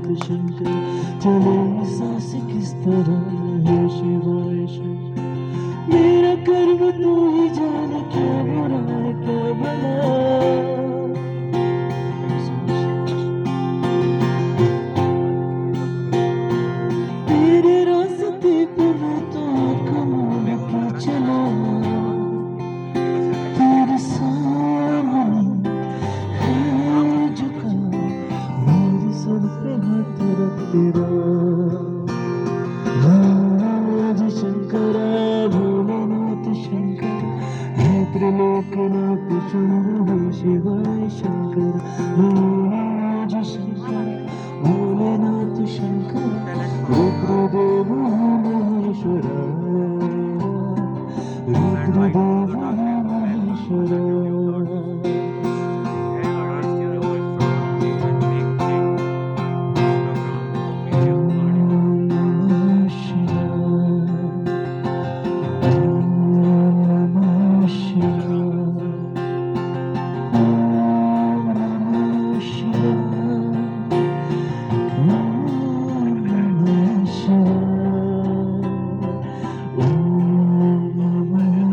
तो शंकर चले सांस किस तरह है शिवाय शंकर मेरा कर्म तू ही जाने क्या बुरा है क्या भला तेरे रास्ते पे मैं तो आँख मूंद के चला तेरे सामने है झुका मेरे सर पे हाथ रख तेरा हरि शंकर